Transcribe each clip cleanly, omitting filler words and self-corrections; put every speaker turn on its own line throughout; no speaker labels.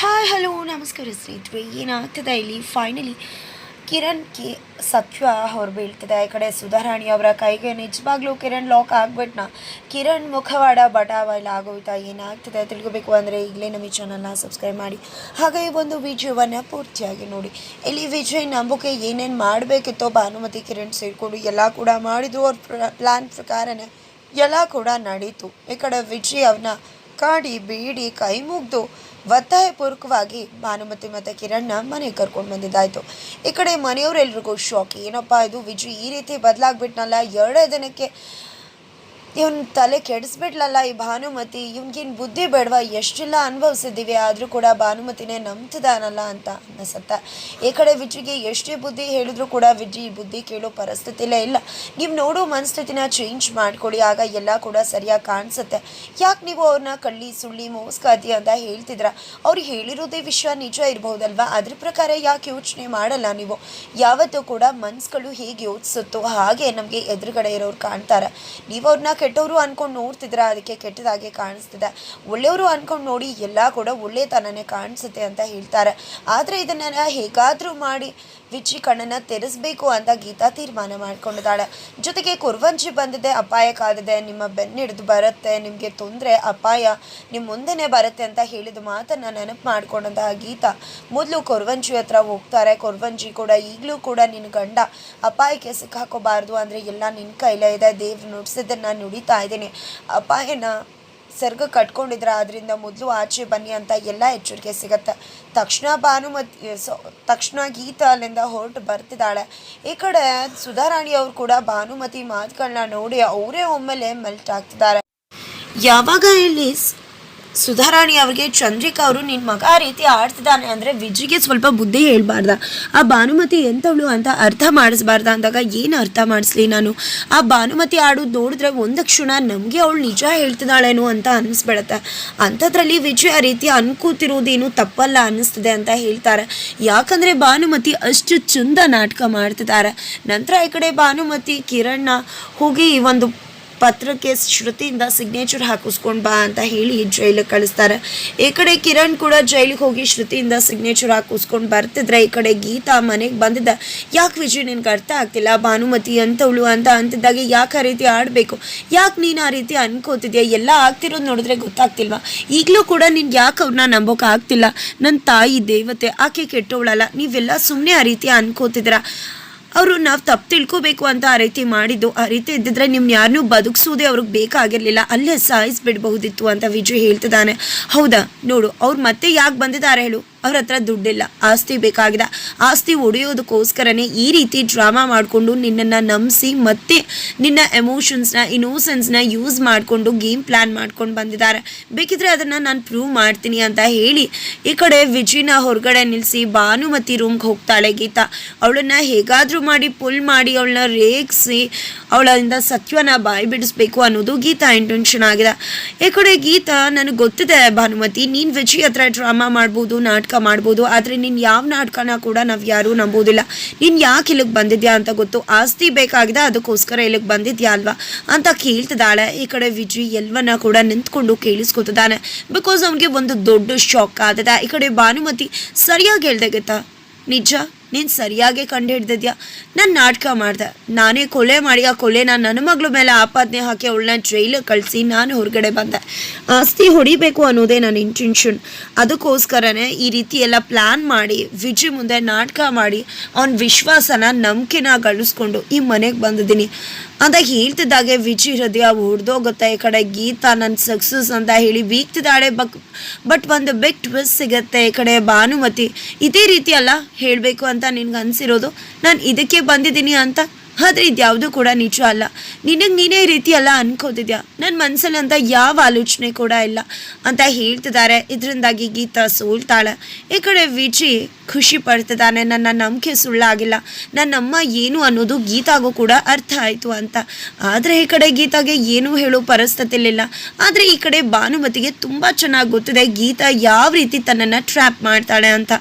Hi hello ನಮಸ್ಕಾರ ಸ್ನೇಹಿತರೆ. ಏನಾಗ್ತದೆ ಇಲ್ಲಿ ಫೈನಲಿ ಕಿರಣ್ಗೆ ಸತ್ಯ ಅವ್ರು ಬೀಳ್ತದೆ. ಈ ಕಡೆ ಸುಧಾರಾಣಿ ಅವರ ಕೈಗೆ ನಿಜವಾಗ್ಲೂ ಕಿರಣ್ ಲಾಕ್ ಆಗ್ಬಿಟ್ನ. ಕಿರಣ್ ಮುಖವಾಡ ಬಟಾವ ಆಗೋಯ್ತಾ, ಏನಾಗ್ತದೆ ತಿಳ್ಕೊಬೇಕು ಅಂದರೆ ಈಗಲೇ ನಮ್ಮ ಈ ಚಾನಲ್ನ ಸಬ್ಸ್ಕ್ರೈಬ್ ಮಾಡಿ, ಹಾಗೆ ಈ ಒಂದು ವಿಜಯವನ್ನು ಪೂರ್ತಿಯಾಗಿ ನೋಡಿ. ಇಲ್ಲಿ ವಿಜಯ್ ನಂಬಿಕೆ ಏನೇನು ಮಾಡಬೇಕಿತ್ತೋ ಭಾನುಮತಿ ಕಿರಣ್ ಸೇರಿಕೊಂಡು ಎಲ್ಲ ಕೂಡ ಮಾಡಿದ್ರು. ಅವ್ರ ಪ್ಲ್ಯಾನ್ ಪ್ರಕಾರನೇ ಎಲ್ಲ ಕೂಡ ನಡೀತು. ಈ ಕಡೆ ವಿಜಯ್ ಅವನ್ನ ಕಾಡಿ ಬೀಡಿ ಕೈ ಮುಗ್ದು ಒತ್ತಾಯಪೂರ್ವಕವಾಗಿ ಭಾನುಮತಿ ಮತ್ತು ಕಿರಣ್ನ ಮನೆಗೆ ಕರ್ಕೊಂಡು ಬಂದಿದ್ದಾಯಿತು. ಈ ಕಡೆ ಮನೆಯವರೆಲ್ರಿಗೂ ಶಾಕ್. ಏನಪ್ಪ ಇದು ವಿಜಯ್ ಈ ರೀತಿ ಬದಲಾಗ್ಬಿಟ್ನಲ್ಲ, ಎರಡೇ ದಿನಕ್ಕೆ ಇವನ್ ತಲೆ ಕೆಡಿಸ್ಬಿಡ್ಲಲ್ಲ ಈ ಭಾನುಮತಿ, ಇವ್ನಿಗೇನು ಬುದ್ಧಿ ಬೇಡವಾ, ಎಷ್ಟೆಲ್ಲ ಅನುಭವಿಸಿದ್ದೀವಿ ಆದರೂ ಕೂಡ ಭಾನುಮತಿನೇ ನಂಬ್ತಿದಾನಲ್ಲ ಅಂತ ಅನ್ನಿಸುತ್ತೆ. ಈ ಕಡೆ ವಿಜಿಗೆ ಎಷ್ಟೇ ಬುದ್ಧಿ ಹೇಳಿದ್ರು ಕೂಡ ವಿಜಿ ಬುದ್ಧಿ ಕೇಳೋ ಪರಿಸ್ಥಿತಿಲೇ ಇಲ್ಲ. ನೀವು ನೋಡೋ ಮನಸ್ಥಿತಿನ ಚೇಂಜ್ ಮಾಡ್ಕೊಳ್ಳಿ, ಆಗ ಎಲ್ಲ ಕೂಡ ಸರಿಯಾಗಿ ಕಾಣಿಸುತ್ತೆ. ಯಾಕೆ ನೀವು ಅವ್ರನ್ನ ಕಳ್ಳಿ ಸುಳ್ಳಿ ಮೋಸ್ಕಾತಿ ಅಂತ ಹೇಳ್ತಿದ್ರ? ಅವ್ರು ಹೇಳಿರೋದೇ ವಿಷಯ ನಿಜ ಇರಬಹುದಲ್ವಾ, ಅದ್ರ ಪ್ರಕಾರ ಯಾಕೆ ಯೋಚನೆ ಮಾಡಲ್ಲ ನೀವು? ಯಾವತ್ತೂ ಕೂಡ ಮನ್ಸುಗಳು ಹೇಗೆ ಯೋಚಿಸುತ್ತೋ ಹಾಗೆ ನಮಗೆ ಎದುರುಗಡೆ ಇರೋರು ಕಾಣ್ತಾರೆ. ನೀವು ಅವ್ರನ್ನ ಕೆಟ್ಟವರು ಅನ್ಕೊಂಡು ನೋಡ್ತಿದ್ರ, ಅದಕ್ಕೆ ಕೆಟ್ಟದಾಗೆ ಕಾಣಿಸ್ತಿದೆ. ಒಳ್ಳೆಯವರು ಅನ್ಕೊಂಡು ನೋಡಿ ಎಲ್ಲ ಕೂಡ ಒಳ್ಳೆತನನೇ ಕಾಣಿಸುತ್ತೆ ಅಂತ ಹೇಳ್ತಾರೆ. ಆದರೆ ಇದನ್ನ ಹೇಗಾದರೂ ಮಾಡಿ ವಿಜಿ ಕಣ್ಣನ್ನು ತೆರೆಸಬೇಕು ಅಂತ ಗೀತಾ ತೀರ್ಮಾನ ಮಾಡ್ಕೊಂಡಿದ್ದಾಳೆ. ಜೊತೆಗೆ ಕುರ್ವಂಜಿ ಬಂದಿದೆ, ಅಪಾಯ ಕಾದಿದೆ, ನಿಮ್ಮ ಬೆನ್ನಿಡಿದು ಬರುತ್ತೆ, ನಿಮಗೆ ತೊಂದರೆ ಅಪಾಯ ನಿಮ್ಮ ಮುಂದೆನೇ ಬರುತ್ತೆ ಅಂತ ಹೇಳಿದ ಮಾತನ್ನು ನೆನಪು ಮಾಡ್ಕೊಂಡಂತಹ ಗೀತಾ ಮೊದಲು ಕುರ್ವಂಜಿ ಹತ್ರ ಹೋಗ್ತಾರೆ. ಕುರ್ವಂಜಿ ಕೂಡ ಈಗಲೂ ಕೂಡ ನಿನ್ನ ಗಂಡ ಅಪಾಯಕ್ಕೆ ಸಿಕ್ಕಾಕೋಬಾರ್ದು ಅಂದರೆ ಎಲ್ಲ ನಿನ್ನ ಕೈಲೇ ಇದೆ, ದೇವ್ರು ನುಡಿಸಿದ್ದನ್ನು ನುಡಿತಾ ಇದ್ದೀನಿ, ಅಪಾಯನ ಸರ್ಗ ಕಟ್ಕೊಂಡಿದ್ರೆ ಅದರಿಂದ ಮೊದಲು ಆಚೆ ಬನ್ನಿ ಅಂತ ಎಲ್ಲ ಎಚ್ಚರಿಕೆ ಸಿಗತ್ತೆ. ತಕ್ಷಣ ತಕ್ಷಣ ಗೀತಾ ಅಲ್ಲಿಂದ ಹೊರಟು ಬರ್ತಿದ್ದಾಳೆ. ಈ ಕಡೆ ಸುಧಾರಾಣಿ ಅವರು ಕೂಡ ಭಾನುಮತಿ ಮಾತುಗಳನ್ನ ನೋಡಿ ಅವರೇ ಒಮ್ಮೆಲೆ ಮೆಲ್ಟ್ ಆಗ್ತಿದ್ದಾರೆ. ಯಾವಾಗ ಇಲ್ಲಿ ಸುಧಾರಾಣಿ ಅವ್ರಿಗೆ ಚಂದ್ರಿಕಾ ಅವರು ನಿನ್ನ ಮಗ ಆ ರೀತಿ ಆಡ್ತಿದ್ದಾನೆ ಅಂದರೆ ವಿಜಿಗೆ ಸ್ವಲ್ಪ ಬುದ್ಧಿ ಹೇಳ್ಬಾರ್ದ, ಆ ಭಾನುಮತಿ ಎಂಥವಳು ಅಂತ ಅರ್ಥ ಮಾಡಿಸ್ಬಾರ್ದ ಅಂದಾಗ ಏನು ಅರ್ಥ ಮಾಡಿಸ್ಲಿ ನಾನು? ಆ ಭಾನುಮತಿ ಆಡೋದು ನೋಡಿದ್ರೆ ಒಂದು ಕ್ಷಣ ನಮಗೆ ಅವಳು ನಿಜ ಹೇಳ್ತಿದ್ದಾಳೇನೋ ಅಂತ ಅನ್ನಿಸ್ಬಿಡತ್ತೆ. ಅಂಥದ್ರಲ್ಲಿ ವಿಜಯ್ ಆ ರೀತಿ ಅನ್ಕೋತಿರೋದೇನು ತಪ್ಪಲ್ಲ ಅನ್ನಿಸ್ತದೆ ಅಂತ ಹೇಳ್ತಾರೆ. ಯಾಕಂದರೆ ಭಾನುಮತಿ ಅಷ್ಟು ಚಂದ ನಾಟಕ ಮಾಡ್ತಿದ್ದಾರೆ. ನಂತರ ಈ ಕಡೆ ಭಾನುಮತಿ ಕಿರಣ್ನ ಹೋಗಿ ಒಂದು ಪತ್ರಕ್ಕೆ ಶ್ರುತಿಯಿಂದ ಸಿಗ್ನೇಚರ್ ಹಾಕಿಸ್ಕೊಂಡು ಬಾ ಅಂತ ಹೇಳಿ ಜೈಲಿಗೆ ಕಳಿಸ್ತಾರೆ. ಈ ಕಡೆ ಕಿರಣ್ ಕೂಡ ಜೈಲಿಗೆ ಹೋಗಿ ಶ್ರುತಿಯಿಂದ ಸಿಗ್ನೇಚರ್ ಹಾಕಿಸ್ಕೊಂಡು ಬರ್ತಿದ್ರೆ ಈ ಕಡೆ ಗೀತಾ ಮನೆಗೆ ಬಂದಿದ್ದ. ಯಾಕೆ ವಿಜಯ್ ನಿನ್ಗೆ ಅರ್ಥ ಆಗ್ತಿಲ್ಲ, ಭಾನುಮತಿ ಅಂತವಳು ಅಂತ ಅಂತಿದ್ದಾಗೆ ಯಾಕೆ ಆ ರೀತಿ ಆಡಬೇಕು, ಯಾಕೆ ನೀನು ಆ ರೀತಿ ಅನ್ಕೋತಿದ್ಯಾ, ಎಲ್ಲ ಆಗ್ತಿರೋದು ನೋಡಿದ್ರೆ ಗೊತ್ತಾಗ್ತಿಲ್ವಾ? ಈಗಲೂ ಕೂಡ ನಿನ್ಗೆ ಯಾಕೆ ಅವ್ರನ್ನ ನಂಬೋಕೆ ಆಗ್ತಿಲ್ಲ? ನನ್ನ ತಾಯಿ ದೇವತೆ, ಆಕೆ ಕೆಟ್ಟವಳಲ್ಲ, ನೀವೆಲ್ಲ ಸುಮ್ಮನೆ ಆ ರೀತಿ ಅನ್ಕೋತಿದ್ದೀರಾ. ಅವರು ನಾವು ತಪ್ಪು ತಿಳ್ಕೋಬೇಕು ಅಂತ ಆ ರೀತಿ ಮಾಡಿದ್ದು, ಆ ರೀತಿ ಇದ್ದಿದ್ರೆ ನಿಮ್ನ ಯಾರನ್ನೂ ಬದುಕಿಸೋದೇ ಅವ್ರಿಗೆ ಬೇಕಾಗಿರಲಿಲ್ಲ, ಅಲ್ಲೇ ಸಾಯಿಸ್ಬಿಡ್ಬಹುದಿತ್ತು ಅಂತ ವಿಜಯ್ ಹೇಳ್ತಿದ್ದಾನೆ. ಹೌದಾ ನೋಡು, ಅವ್ರು ಮತ್ತೆ ಯಾಕೆ ಬಂದಿದ್ದಾರೆ ಹೇಳು? ಅವ್ರ ಹತ್ರ ದುಡ್ಡಿಲ್ಲ, ಆಸ್ತಿ ಬೇಕಾಗಿದೆ, ಆಸ್ತಿ ಒಡೆಯೋದಕ್ಕೋಸ್ಕರನೇ ಈ ರೀತಿ ಡ್ರಾಮಾ ಮಾಡಿಕೊಂಡು ನಿನ್ನನ್ನು ನಂಬಿಸಿ ಮತ್ತೆ ನಿನ್ನ ಎಮೋಷನ್ಸ್ನ ಇನ್ನೋಸೆನ್ಸ್ನ ಯೂಸ್ ಮಾಡಿಕೊಂಡು ಗೇಮ್ ಪ್ಲ್ಯಾನ್ ಮಾಡ್ಕೊಂಡು ಬಂದಿದ್ದಾರೆ. ಬೇಕಿದ್ರೆ ಅದನ್ನು ನಾನು ಪ್ರೂವ್ ಮಾಡ್ತೀನಿ ಅಂತ ಹೇಳಿ ಈ ಕಡೆ ವಿಜಿನ ಹೊರಗಡೆ ನಿಲ್ಲಿಸಿ ಭಾನುಮತಿ ರೂಮ್ಗೆ ಹೋಗ್ತಾಳೆ ಗೀತಾ. ಅವಳನ್ನು ಹೇಗಾದರೂ ಮಾಡಿ ಪುಲ್ ಮಾಡಿ ಅವಳನ್ನ ರೇಗಿಸಿ ಅವಳಿಂದ ಸತ್ವನ ಬಾಯಿ ಬಿಡಿಸ್ಬೇಕು ಅನ್ನೋದು ಗೀತಾ ಇಂಟೆನ್ಷನ್ ಆಗಿದೆ. ಈ ಕಡೆ ಗೀತಾ ನನಗೆ ಗೊತ್ತಿದೆ ಭಾನುಮತಿ, ನೀನು ವಿಜಯ್ ಹತ್ರ ಡ್ರಾಮಾ ಮಾಡ್ಬೋದು, ನಾಟಕ ಮಾಡ್ಬೋದು, ಆದರೆ ನೀನು ಯಾವ ನಾಟಕನ ಕೂಡ ನಾವು ಯಾರೂ ನಂಬೋದಿಲ್ಲ. ನೀನು ಯಾಕೆ ಇಲ್ಲಿಗೆ ಬಂದಿದ್ಯಾ ಅಂತ ಗೊತ್ತು, ಆಸ್ತಿ ಬೇಕಾಗಿದೆ ಅದಕ್ಕೋಸ್ಕರ ಇಲ್ಲಿಗೆ ಬಂದಿದ್ಯಾ ಅಲ್ವಾ ಅಂತ ಕೇಳ್ತಿದ್ದಾಳೆ. ಈ ಕಡೆ ವಿಜಯ್ ಎಲ್ಲವನ್ನ ಕೂಡ ನಿಂತ್ಕೊಂಡು ಕೇಳಿಸ್ಕೊತಿದ್ದಾನೆ. ಬಿಕಾಸ್ ಅವನಿಗೆ ಒಂದು ದೊಡ್ಡ ಶಾಕ್ ಆಗಿದೆ. ಈ ಕಡೆ ಭಾನುಮತಿ ಸರಿಯಾಗಿ ಹೇಳ್ದೆ ಗೀತಾ, ನಿಜ ನೀನು ಸರಿಯಾಗಿ ಕಂಡು ಹಿಡ್ದಿದ್ಯಾ, ನಾನು ನಾಟಕ ಮಾಡಿದೆ, ನಾನೇ ಕೊಲೆ ಮಾಡಿ ಆ ಕೊಲೆನ ನನ್ನ ಮಗಳ ಮೇಲೆ ಆಪಾದನೆ ಹಾಕಿ ಅವಳನ್ನ ಜೈಲಿಗೆ ಕಳಿಸಿ ನಾನು ಹೊರಗಡೆ ಬಂದೆ. ಆಸ್ತಿ ಹೊಡಿಬೇಕು ಅನ್ನೋದೇ ನನ್ನ ಇಂಟೆನ್ಷನ್. ಅದಕ್ಕೋಸ್ಕರನೇ ಈ ರೀತಿ ಎಲ್ಲ ಪ್ಲ್ಯಾನ್ ಮಾಡಿ ವಿಜಯ್ ಮುಂದೆ ನಾಟಕ ಮಾಡಿ ಅವನ ವಿಶ್ವಾಸನ ನಂಬಿಕೆನ ಗಳಿಸ್ಕೊಂಡು ಈ ಮನೆಗೆ ಬಂದಿದ್ದೀನಿ ಅಂತ ಹೇಳ್ತಿದ್ದಾಗೆ ವಿಜಯ್ ಹೃದಯ ಹೊಡೆದೋಗುತ್ತೆ. ಈ ಕಡೆ ಗೀತಾ ನನ್ನ ಸಕ್ಸಸ್ ಅಂತ ಹೇಳಿ ಬೀಗ್ತಿದ್ದಾಳೆ. ಬಟ್ ಒಂದು ಬಿಗ್ ಟ್ವಿಸ್ಟ್ ಸಿಗುತ್ತೆ. ಈ ಕಡೆ ಭಾನುಮತಿ ಇದೇ ರೀತಿ ಅಲ್ಲ ಹೇಳಬೇಕು ಅಂತ ನಿನ್ಗೆ ಅನಿಸಿರೋದು, ನಾನು ಇದಕ್ಕೆ ಬಂದಿದ್ದೀನಿ ಅಂತ, ಆದರೆ ಇದ್ಯಾವುದೂ ಕೂಡ ನಿಜ ಅಲ್ಲ, ನಿನಗೆ ನೀನೇ ಈ ರೀತಿ ಎಲ್ಲ ಅನ್ಕೋತಿದ್ಯಾ, ನನ್ನ ಮನಸ್ಸಲ್ಲಿ ಅಂತ ಯಾವ ಆಲೋಚನೆ ಕೂಡ ಇಲ್ಲ ಅಂತ ಹೇಳ್ತಿದ್ದಾರೆ. ಇದರಿಂದಾಗಿ ಗೀತಾ ಸೋಲ್ತಾಳೆ. ಈ ಕಡೆ ವಿಜಯ್ ಖುಷಿ ಪಡ್ತಿದ್ದಾನೆ, ನನ್ನ ನಂಬಿಕೆ ಸುಳ್ಳಾಗಿಲ್ಲ, ನನ್ನಮ್ಮ ಏನು ಅನ್ನೋದು ಗೀತಾಗೂ ಕೂಡ ಅರ್ಥ ಆಯಿತು ಅಂತ. ಆದರೆ ಈ ಕಡೆ ಗೀತಾಗೆ ಏನೂ ಹೇಳೋ ಪರಿಸ್ಥಿತಿಲಿಲ್ಲ. ಆದರೆ ಈ ಕಡೆ ಭಾನುಮತಿಗೆ ತುಂಬ ಚೆನ್ನಾಗಿ ಗೊತ್ತಿದೆ ಗೀತಾ ಯಾವ ರೀತಿ ತನ್ನನ್ನು ಟ್ರ್ಯಾಪ್ ಮಾಡ್ತಾಳೆ ಅಂತ.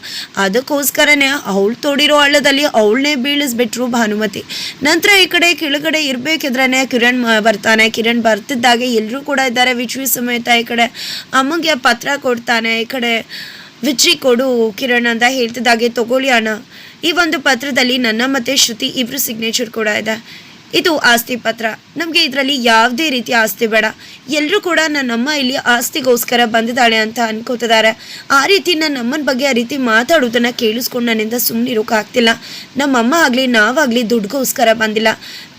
ಅದಕ್ಕೋಸ್ಕರನೇ ಅವಳು ತೋಡಿರೋ ಹಳ್ಳದಲ್ಲಿ ಅವಳನ್ನೇ ಬೀಳಿಸ್ಬಿಟ್ರು ಭಾನುಮತಿ. ನಂತರ ಈ ಕಡೆ ಕೆಳಗಡೆ ಇರಬೇಕಿದ್ರೇ ಕಿರಣ್ ಬರ್ತಾನೆ. ಕಿರಣ್ ಬರ್ತಿದ್ದಾಗೆ ಎಲ್ಲರೂ ಕೂಡ ಇದ್ದಾರೆ ವಿಜಯ್ ಸಮೇತ. ಈ ಕಡೆ ಅಮ್ಮಗೆ ಪತ್ರ ಕೊಡ್ತಾನೆ. ಈ ಕಡೆ ವಿಚ್ಚಿ ಕೊಡು ಕಿರಣ್ ಅಂತ ಹೇಳ್ತಿದ್ದಾಗೆ, ತಗೊಳ್ಳಿ ಅಣ್ಣ, ಈ ಒಂದು ಪತ್ರದಲ್ಲಿ ನನ್ನ ಮತ್ತು ಶ್ರುತಿ ಇಬ್ಬರು ಸಿಗ್ನೇಚರ್ ಕೂಡ ಇದೆ. ಇದು ಆಸ್ತಿ ಪತ್ರ. ನಮಗೆ ಇದರಲ್ಲಿ ಯಾವುದೇ ರೀತಿಯ ಆಸ್ತಿ ಬೇಡ. ಎಲ್ಲರೂ ಕೂಡ ನನ್ನಮ್ಮ ಇಲ್ಲಿ ಆಸ್ತಿಗೋಸ್ಕರ ಬಂದಿದ್ದಾಳೆ ಅಂತ ಅನ್ಕೋತಿದ್ದಾರೆ. ಆ ರೀತಿ ನನ್ನಮ್ಮನ ಬಗ್ಗೆ ಆ ರೀತಿ ಮಾತಾಡೋದನ್ನು ಕೇಳಿಸ್ಕೊಂಡು ನನ್ನಿಂದ ಸುಮ್ಮನಿರೋಕ್ಕಾಗ್ತಿಲ್ಲ. ನಮ್ಮಮ್ಮ ಆಗಲಿ ನಾವಾಗಲಿ ದುಡ್ಗೋಸ್ಕರ ಬಂದಿಲ್ಲ,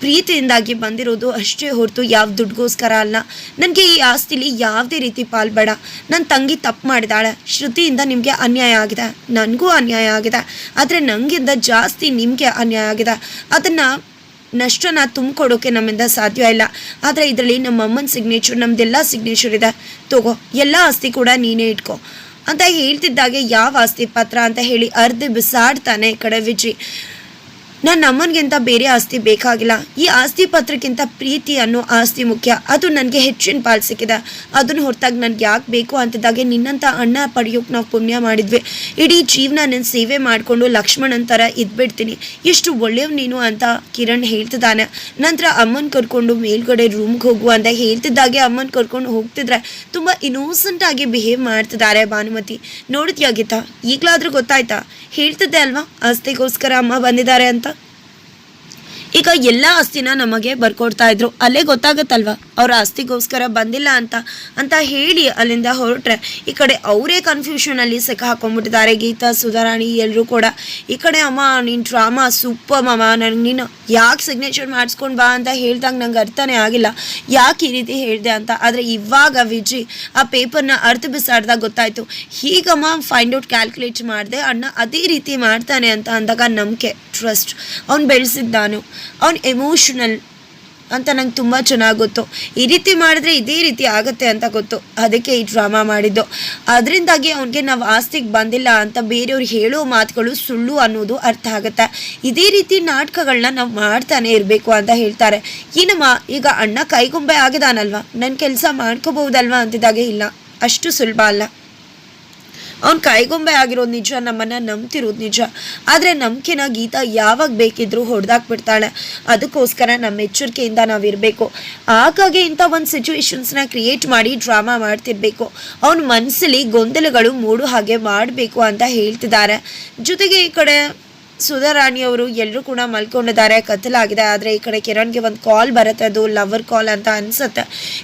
ಪ್ರೀತಿಯಿಂದಾಗಿ ಬಂದಿರೋದು ಅಷ್ಟೇ ಹೊರತು ಯಾವ ದುಡ್ಗೋಸ್ಕರ ಅಲ್ಲ. ನನಗೆ ಈ ಆಸ್ತಿಲಿ ಯಾವುದೇ ರೀತಿ ಪಾಲು ಬೇಡ. ನನ್ನ ತಂಗಿ ತಪ್ಪು ಮಾಡಿದಾಳೆ. ಶ್ರುತಿಯಿಂದ ನಿಮಗೆ ಅನ್ಯಾಯ ಆಗಿದೆ, ನನಗೂ ಅನ್ಯಾಯ ಆಗಿದೆ. ಆದರೆ ನನಗಿಂತ ಜಾಸ್ತಿ ನಿಮಗೆ ಅನ್ಯಾಯ ಆಗಿದೆ. ಅದನ್ನು ನಷ್ಟನ ತುಂಬಿಕೊಡೋಕೆ ನಮ್ಮಿಂದ ಸಾಧ್ಯ ಇಲ್ಲ. ಆದರೆ ಇದರಲ್ಲಿ ನಮ್ಮ ಅಮ್ಮನ ಸಿಗ್ನೇಚರ್, ನಮ್ಮದೆಲ್ಲ ಸಿಗ್ನೇಚರ್ ಇದೆ, ತಗೋ, ಎಲ್ಲ ಆಸ್ತಿ ಕೂಡ ನೀನೇ ಇಟ್ಕೋ ಅಂತ ಹೇಳ್ತಿದ್ದಾಗೆ, ಯಾವ ಆಸ್ತಿ ಪತ್ರ ಅಂತ ಹೇಳಿ ಅರ್ಧೆ ಬಿಸಾಡ್ತಾನೆ ಈ ಕಡೆ ವಿಜಿ. ನನ್ನ ಅಮ್ಮನಿಗಿಂತ ಬೇರೆ ಆಸ್ತಿ ಬೇಕಾಗಿಲ್ಲ. ಈ ಆಸ್ತಿ ಪತ್ರಕ್ಕಿಂತ ಪ್ರೀತಿ ಅನ್ನೋ ಆಸ್ತಿ ಮುಖ್ಯ. ಅದು ನನಗೆ ಹೆಚ್ಚಿನ ಪಾಲು ಸಿಕ್ಕಿದೆ. ಅದನ್ನು ಹೊರತಾಗಿ ನನಗೆ ಯಾಕೆ ಬೇಕು ಅಂತಿದ್ದಾಗೆ, ನಿನ್ನಂಥ ಅಣ್ಣ ಪಡೆಯೋಕೆ ನಾವು ಪುಣ್ಯ ಮಾಡಿದ್ವಿ. ಇಡೀ ಜೀವನ ನನ್ನ ಸೇವೆ ಮಾಡಿಕೊಂಡು ಲಕ್ಷ್ಮಣನ ಥರ ಇದ್ಬಿಡ್ತೀನಿ, ಎಷ್ಟು ಒಳ್ಳೆಯವ್ ನೀನು ಅಂತ ಕಿರಣ್ ಹೇಳ್ತಿದ್ದಾನೆ. ನಂತರ ಅಮ್ಮನ ಕರ್ಕೊಂಡು ಮೇಲ್ಗಡೆ ರೂಮ್ಗೆ ಹೋಗುವ ಅಂತ ಹೇಳ್ತಿದ್ದಾಗೆ, ಅಮ್ಮನ ಕರ್ಕೊಂಡು ಹೋಗ್ತಿದ್ರೆ ತುಂಬ ಇನ್ನೋಸೆಂಟಾಗಿ ಬಿಹೇವ್ ಮಾಡ್ತಿದ್ದಾರೆ ಭಾನುಮತಿ. ನೋಡಿದ್ಯಾ ಗೀತಾ, ಈಗಲಾದರೂ ಗೊತ್ತಾಯ್ತಾ? ಹೇಳ್ತಿದ್ದೆ ಅಲ್ವಾ ಆಸ್ತಿಗೋಸ್ಕರ ಅಮ್ಮ ಬಂದಿದ್ದಾರೆ ಅಂತ. ಈಗ ಎಲ್ಲ ಆಸ್ತಿನ ನಮಗೆ ಬರ್ಕೊಡ್ತಾ ಇದ್ರು, ಅಲ್ಲೇ ಗೊತ್ತಾಗತ್ತಲ್ವ ಅವ್ರ ಆಸ್ತಿಗೋಸ್ಕರ ಬಂದಿಲ್ಲ ಅಂತ ಹೇಳಿ ಅಲ್ಲಿಂದ ಹೊರಟ್ರೆ, ಈ ಕಡೆ ಅವರೇ ಕನ್ಫ್ಯೂಷನಲ್ಲಿ ಸಿಕ್ಕ ಹಾಕೊಂಡ್ಬಿಟ್ಟಿದ್ದಾರೆ ಗೀತಾ, ಸುಧಾರಾಣಿ ಎಲ್ಲರೂ ಕೂಡ. ಈ ಕಡೆ ಅಮ್ಮ ನೀನು ಡ್ರಾಮಾ ಸೂಪರ್ ಮಾಮ, ನನಗೆ ನೀನು ಯಾಕೆ ಸಿಗ್ನೇಚರ್ ಮಾಡಿಸ್ಕೊಂಡು ಬಾ ಅಂತ ಹೇಳ್ದಾಗ ನಂಗೆ ಅರ್ಥನೇ ಆಗಿಲ್ಲ, ಯಾಕೆ ಈ ರೀತಿ ಹೇಳಿದೆ ಅಂತ. ಆದರೆ ಇವಾಗ ವಿಜಿ ಆ ಪೇಪರ್ನ ಅರ್ಥ ಬಿಸಾಡ್ದಾಗ ಗೊತ್ತಾಯಿತು. ಹೀಗಮ್ಮ ಫೈಂಡ್ ಔಟ್ ಕ್ಯಾಲ್ಕುಲೇಟ್ ಮಾಡಿದೆ, ಅಣ್ಣ ಅದೇ ರೀತಿ ಮಾಡ್ತಾನೆ ಅಂತ ಅಂದಾಗ ನಂಬಿಕೆ, ಟ್ರಸ್ಟ್, ಅವ್ನು ಬೆಳೆಸಿದ್ದಾನು, ಅವ್ನು ಎಮೋಷನಲ್ ಅಂತ ನಂಗೆ ತುಂಬ ಚೆನ್ನಾಗಿ ಗೊತ್ತು. ಈ ರೀತಿ ಮಾಡಿದ್ರೆ ಇದೇ ರೀತಿ ಆಗುತ್ತೆ ಅಂತ ಗೊತ್ತು, ಅದಕ್ಕೆ ಈ ಡ್ರಾಮಾ ಮಾಡಿದ್ದು. ಅದರಿಂದಾಗಿ ಅವನಿಗೆ ನಾವು ಆಸ್ತಿಗೆ ಬಂದಿಲ್ಲ ಅಂತ ಬೇರೆಯವ್ರು ಹೇಳೋ ಮಾತುಗಳು ಸುಳ್ಳು ಅನ್ನೋದು ಅರ್ಥ ಆಗುತ್ತೆ. ಇದೇ ರೀತಿ ನಾಟಕಗಳನ್ನ ನಾವು ಮಾಡ್ತಾನೆ ಇರಬೇಕು ಅಂತ ಹೇಳ್ತಾರೆ. ಏನಮ್ಮ ಈಗ ಅಣ್ಣ ಕೈಗೊಂಬೆ ಆಗಿದಾನಲ್ವ, ನನ್ನ ಕೆಲಸ ಮಾಡ್ಕೋಬಹುದಲ್ವ ಅಂತಿದ್ದಾಗೆ, ಇಲ್ಲ ಅಷ್ಟು ಸುಲಭ ಅಲ್ಲ. ಅವ್ನು ಕೈಗೊಂಬೆ ಆಗಿರೋದು ನಿಜ, ನಮ್ಮನ್ನು ನಂಬ್ತಿರೋದು ನಿಜ. ಆದರೆ ನಂಬಿಕೆನ ಗೀತಾ ಯಾವಾಗ ಬೇಕಿದ್ರೂ ಹೊಡೆದಾಕ್ಬಿಡ್ತಾಳೆ. ಅದಕ್ಕೋಸ್ಕರ ನಮ್ಮ ಎಚ್ಚರಿಕೆಯಿಂದ ನಾವಿರಬೇಕು. ಹಾಗಾಗಿ ಇಂಥ ಒಂದು ಸಿಚುವೇಶನ್ಸ್ನ ಕ್ರಿಯೇಟ್ ಮಾಡಿ ಡ್ರಾಮಾ ಮಾಡ್ತಿರ್ಬೇಕು. ಅವನ ಮನಸ್ಸಲ್ಲಿ ಗೊಂದಲಗಳು ಮೂಡು ಹಾಗೆ ಮಾಡಬೇಕು ಅಂತ ಹೇಳ್ತಿದ್ದಾರೆ. ಜೊತೆಗೆ ಈ ಕಡೆ ಸುಧಾರಾಣಿಯವರು ಎಲ್ಲರೂ ಕೂಡ ಮಲ್ಕೊಂಡಿದ್ದಾರೆ, ಕತ್ತಲಾಗಿದೆ. ಆದರೆ ಈ ಕಡೆ ಕಿರಣ್ಗೆ ಒಂದು ಕಾಲ್ ಬರುತ್ತೆ, ಅದು ಲವರ್ ಕಾಲ್ ಅಂತ ಅನಿಸುತ್ತೆ.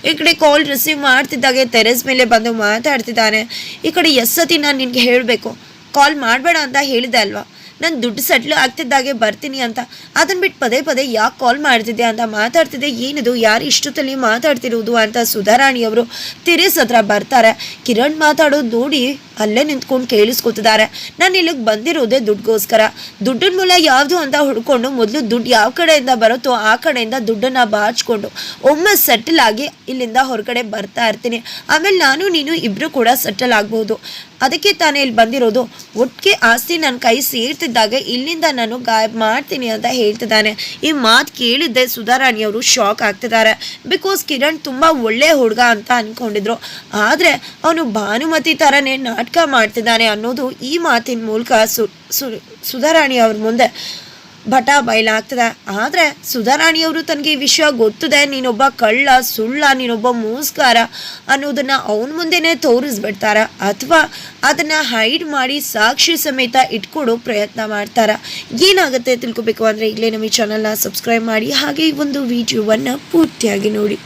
ಈ ಕಡೆ ಕಾಲ್ ರಿಸೀವ್ ಮಾಡ್ತಿದ್ದಾಗೆ ಟೆರೆಸ್ ಮೇಲೆ ಬಂದು ಮಾತಾಡ್ತಿದ್ದಾನೆ. ಈ ಕಡೆ ಎಸ್ಸತಿ ನಾನು ನಿನಗೆ ಹೇಳಬೇಕು, ಕಾಲ್ ಮಾಡಬೇಡ ಅಂತ ಹೇಳಿದೆ ಅಲ್ವಾ, ನಾನು ದುಡ್ಡು ಸೆಟ್ಲು ಆಗ್ತಿದ್ದಾಗೆ ಬರ್ತೀನಿ ಅಂತ. ಅದನ್ನು ಬಿಟ್ಟು ಪದೇ ಪದೇ ಯಾಕೆ ಕಾಲ್ ಮಾಡ್ತಿದ್ದೆ ಅಂತ ಮಾತಾಡ್ತಿದ್ದೆ, ಏನಿದು, ಯಾರು ಇಷ್ಟೊತ್ತಲ್ಲಿ ಮಾತಾಡ್ತಿರೋದು ಅಂತ ಸುಧಾರಾಣಿಯವರು ಟೆರೆಸ್ ಹತ್ರ ಬರ್ತಾರೆ. ಕಿರಣ್ ಮಾತಾಡೋದು ನೋಡಿ ಅಲ್ಲೇ ನಿಂತ್ಕೊಂಡು ಕೇಳಿಸ್ಕೊತಿದ್ದಾರೆ. ನಾನು ಇಲ್ಲಿಗೆ ಬಂದಿರೋದೇ ದುಡ್ಡುಗೋಸ್ಕರ. ದುಡ್ಡಿನ ಮೂಲ ಯಾವುದು ಅಂತ ಹುಡ್ಕೊಂಡು ಮೊದಲು ದುಡ್ಡು ಯಾವ ಕಡೆಯಿಂದ ಬರುತ್ತೋ ಆ ಕಡೆಯಿಂದ ದುಡ್ಡನ್ನು ಬಾಚಿಕೊಂಡು ಒಮ್ಮೆ ಸೆಟಲ್ ಆಗಿ ಇಲ್ಲಿಂದ ಹೊರಗಡೆ ಬರ್ತಾ ಇರ್ತೀನಿ. ಆಮೇಲೆ ನಾನು ನೀನು ಇಬ್ಬರು ಕೂಡ ಸೆಟಲ್ ಆಗ್ಬೋದು. ಅದಕ್ಕೆ ತಾನೇ ಇಲ್ಲಿ ಬಂದಿರೋದು. ಒಟ್ಟಿಗೆ ಆಸ್ತಿ ನನ್ನ ಕೈ ಸೇರ್ತಿದ್ದಾಗ ಇಲ್ಲಿಂದ ನಾನು ಗಾಯಬ್ ಮಾಡ್ತೀನಿ ಅಂತ ಹೇಳ್ತಿದ್ದಾನೆ. ಈ ಮಾತು ಕೇಳಿದ್ದೆ ಸುಧಾರಾಣಿಯವರು ಶಾಕ್ ಆಗ್ತಿದ್ದಾರೆ. ಬಿಕಾಸ್ ಕಿರಣ್ ತುಂಬ ಒಳ್ಳೆ ಹುಡುಗ ಅಂತ ಅಂದ್ಕೊಂಡಿದ್ರು. ಆದರೆ ಅವನು ಭಾನುಮತಿ ಥರನೇ ನಾಟಕ ಮಾಡ್ತಿದ್ದಾನೆ ಅನ್ನೋದು ಈ ಮಾತಿನ ಮೂಲಕ ಸುಧಾರಾಣಿ ಅವ್ರ ಮುಂದೆ ಬಟ ಬಯಲಾಗ್ತದೆ. ಆದರೆ ಸುಧಾರಾಣಿಯವರು ತನಗೆ ಈ ವಿಷಯ ಗೊತ್ತಿದೆ, ನೀನೊಬ್ಬ ಕಳ್ಳ, ಸುಳ್ಳ, ನೀನೊಬ್ಬ ಮೋಸ್ಗಾರ ಅನ್ನೋದನ್ನು ಅವನ ಮುಂದೆನೇ ತೋರಿಸ್ಬಿಡ್ತಾರ, ಅಥವಾ ಅದನ್ನು ಹೈಡ್ ಮಾಡಿ ಸಾಕ್ಷಿ ಸಮೇತ ಇಟ್ಕೊಡೋ ಪ್ರಯತ್ನ ಮಾಡ್ತಾರ. ಏನಾಗುತ್ತೆ ತಿಳ್ಕೊಬೇಕು ಅಂದರೆ ಈಗಲೇ ನಮ್ಮ ಈ ಚಾನಲ್ನ ಸಬ್ಸ್ಕ್ರೈಬ್ ಮಾಡಿ, ಹಾಗೆ ಈ ಒಂದು ವಿಡಿಯೋವನ್ನು ಪೂರ್ತಿಯಾಗಿ ನೋಡಿ.